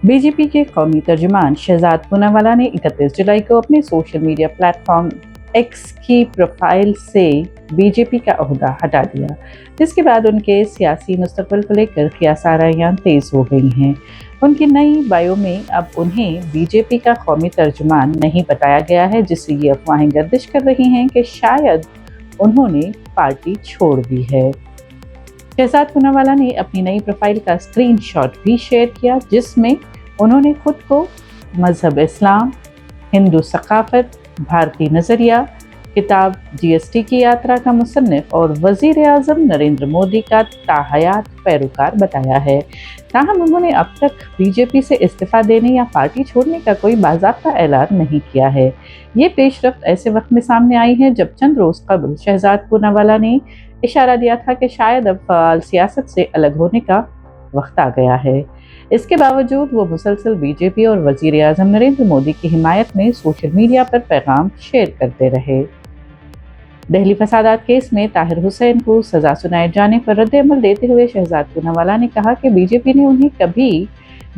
B J P के कौमी तर्जुमान शहजाद पूनावाला ने 31 जुलाई को अपने सोशल मीडिया प्लेटफॉर्म एक्स की प्रोफाइल से बीजेपी का ओहदा हटा दिया, जिसके बाद उनके सियासी मुस्तकबिल को लेकर क़ियासाराइयाँ तेज़ हो गई हैं। उनकी नई बायो में अब उन्हें बीजेपी का कौमी तर्जुमान नहीं बताया गया है, जिससे ये अफवाहें गर्दिश कर रही हैं कि शायद उन्होंने पार्टी छोड़ दी है। शहजाद पूनावाला ने अपनी नई प्रोफाइल का स्क्रीनशॉट भी शेयर किया, जिसमें उन्होंने खुद को मजहब इस्लाम, हिंदू सकाफत, भारतीय नज़रिया, किताब जीएसटी की यात्रा का मुसन्निफ और वज़ीर आज़म नरेंद्र मोदी का ताहयात पैरोकार बताया है। ताहम उन्होंने अब तक बीजेपी से इस्तीफ़ा देने या पार्टी छोड़ने का कोई बाज़ाब्ता ऐलान नहीं किया है। ये पेशरफ्त ऐसे वक्त में सामने आई है जब चंद रोज़ कबल शहजाद पूनावाला ने इशारा दिया था कि शायद अब फ़आल सियासत से अलग होने का वक्त आ गया है। इसके बावजूद वो मुसलसल बीजेपी और वज़ीर आज़म नरेंद्र मोदी की हिमायत में सोशल मीडिया पर पैगाम शेयर करते रहे। दहली फसादात केस में ताहिर हुसैन को सज़ा सुनाए जाने पर रद्द-ए-अमल देते हुए शहजाद पूनावाला ने कहा कि बीजेपी ने उन्हें कभी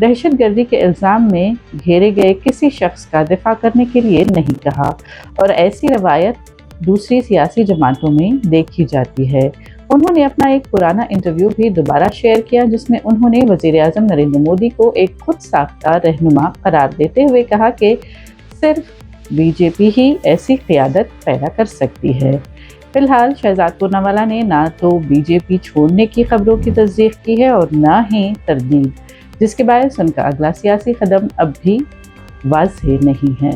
दहशतगर्दी के इल्ज़ाम में घेरे गए किसी शख्स का दिफा करने के लिए नहीं कहा और ऐसी रवायत दूसरी सियासी जमातों में देखी जाती है। उन्होंने अपना एक पुराना इंटरव्यू भी दोबारा शेयर किया, जिसमें उन्होंने वज़ीर आज़म नरेंद्र मोदी को एक खुद साख्ता रहनुमा करार देते हुए कहा कि सिर्फ बीजेपी ही ऐसी क़यादत पैदा कर सकती है। फिलहाल शहजाद पूनावाला ने ना तो बीजेपी छोड़ने की खबरों की तस्दीक की है और ना ही तरदीद, जिसके बायस उनका अगला सियासी कदम अब भी वाज़ेह नहीं है।